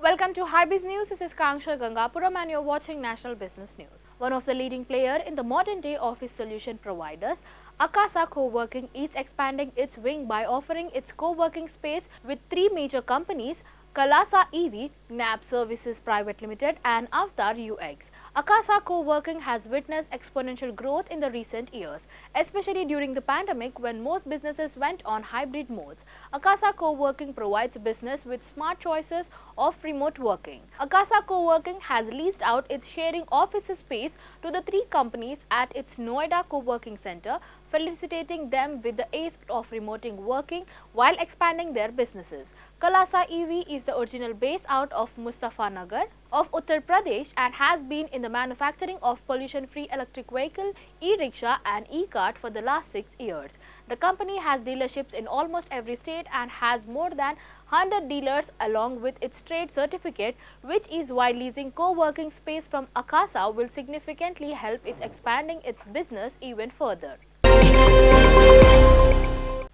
Welcome to HyBiz News. This is Kanksha Gangapuram and you're watching National Business News. One of the leading players in the modern-day office solution providers, Akasa Coworking is expanding its wing by offering its co-working space with three major companies, Kalasa EV, NAB Services Private Limited and Avatar UX. Akasa Coworking has witnessed exponential growth in the recent years, especially during the pandemic when most businesses went on hybrid modes. Akasa Coworking provides business with smart choices of remote working. Akasa Coworking has leased out its sharing office space to the three companies at its Noida Coworking Center, felicitating them with the ace of remote working while expanding their businesses. Kalasa EV is the original base out of Mustafanagar of Uttar Pradesh and has been in the manufacturing of pollution-free electric vehicle, e-rickshaw and e-cart for the last 6 years. The company has dealerships in almost every state and has more than 100 dealers along with its trade certificate, which is why leasing co-working space from Akasa will significantly help its expanding its business even further.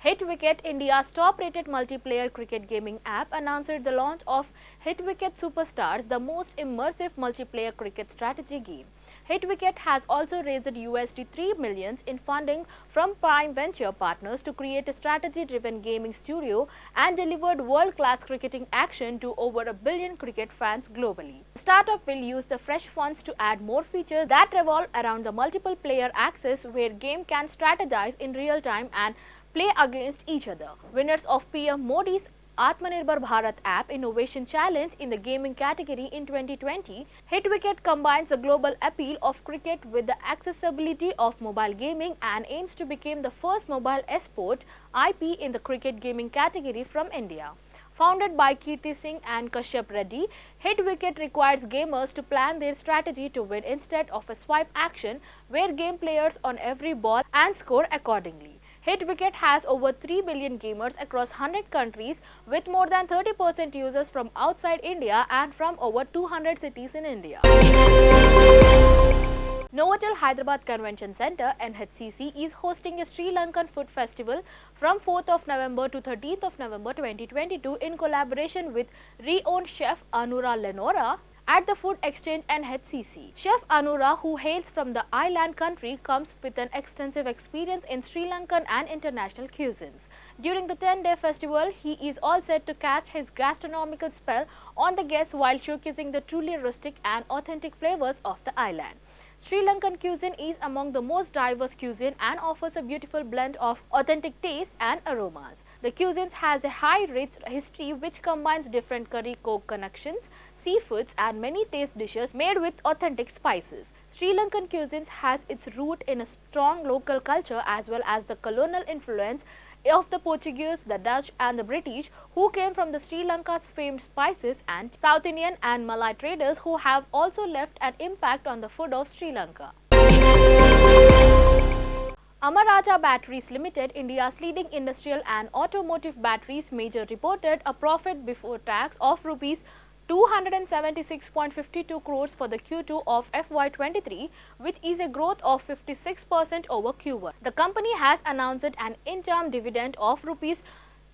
Hitwicket, India's top-rated multiplayer cricket gaming app, announced the launch of Hitwicket Superstars, the most immersive multiplayer cricket strategy game. Hitwicket has also raised $3 million in funding from prime venture partners to create a strategy-driven gaming studio and delivered world-class cricketing action to over 1 billion cricket fans globally. The startup will use the fresh funds to add more features that revolve around the multiple player access where game can strategize in real time and play against each other. Winners of PM Modi's Atmanirbhar Bharat App Innovation Challenge in the gaming category in 2020, Hitwicket combines the global appeal of cricket with the accessibility of mobile gaming and aims to become the first mobile esport IP in the cricket gaming category from India. Founded by Kirti Singh and Kashyap Reddy, Hitwicket requires gamers to plan their strategy to win instead of a swipe action where game players on every ball and score accordingly. Hitwicket has over 3 billion gamers across 100 countries with more than 30% users from outside India and from over 200 cities in India. Novotel Hyderabad Convention Center (NHCC) is hosting a Sri Lankan food festival from 4th of November to 13th of November 2022 in collaboration with renowned chef Amara Lenora at the Food Exchange NHCC. Chef Anura, who hails from the island country, comes with an extensive experience in Sri Lankan and international cuisines. During the 10-day festival, he is all set to cast his gastronomical spell on the guests while showcasing the truly rustic and authentic flavors of the island. Sri Lankan cuisine is among the most diverse cuisine and offers a beautiful blend of authentic tastes and aromas. The cuisine has a high rich history which combines different curry coke connections, seafoods and many taste dishes made with authentic spices. Sri Lankan cuisine has its root in a strong local culture as well as the colonial influence of the Portuguese, the Dutch and the British who came from the Sri Lanka's famed spices and South Indian and Malay traders who have also left an impact on the food of Sri Lanka. Amara Raja Batteries Limited, India's leading industrial and automotive batteries major, reported a profit before tax of rupees 276.52 crores for the Q2 of FY23, which is a growth of 56% over Q1. The company has announced an interim dividend of rupees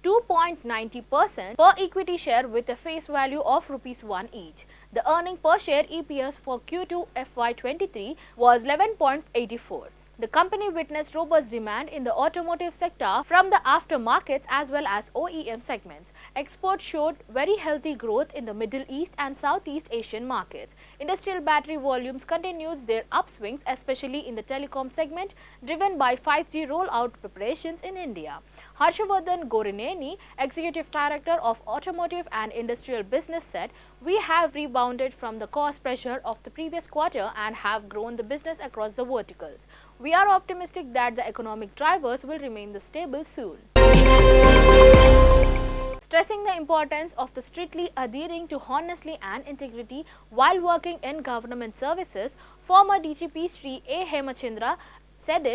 2.90% per equity share with a face value of rupees 1 each. The earning per share EPS for Q2 FY23 was 11.84. The company witnessed robust demand in the automotive sector from the aftermarkets as well as OEM segments. Exports showed very healthy growth in the Middle East and Southeast Asian markets. Industrial battery volumes continued their upswings, especially in the telecom segment, driven by 5G rollout preparations in India. Harshavardhan Gorineni, Executive Director of Automotive and Industrial Business, said, "We have rebounded from the cost pressure of the previous quarter and have grown the business across the verticals. We are optimistic that the economic drivers will remain stable soon." Stressing the importance of the strictly adhering to honesty and integrity while working in government services, former DGP Sri A. Hemachandra said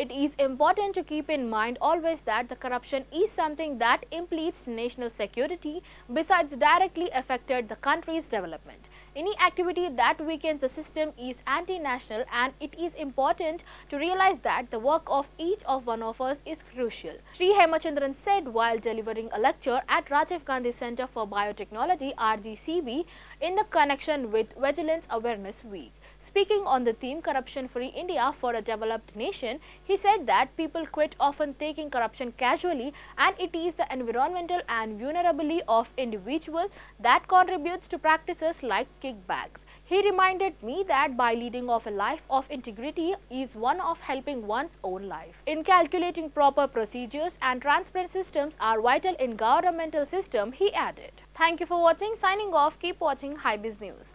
it is important to keep in mind always that the corruption is something that impedes national security besides directly affected the country's development. Any activity that weakens the system is anti-national, and it is important to realize that the work of each of one of us is crucial, Sri Hemachandran said while delivering a lecture at Rajiv Gandhi Center for Biotechnology RGCB in the connection with Vigilance Awareness Week. Speaking on the theme Corruption-Free India for a Developed Nation, he said that people quit often taking corruption casually, and it is the environmental and vulnerability of individuals that contributes to practices like kickbacks. He reminded me that by leading of a life of integrity is one of helping one's own life. In calculating proper procedures and transparent systems are vital in governmental system, he added. Thank you for watching. Signing off. Keep watching HyBiz News.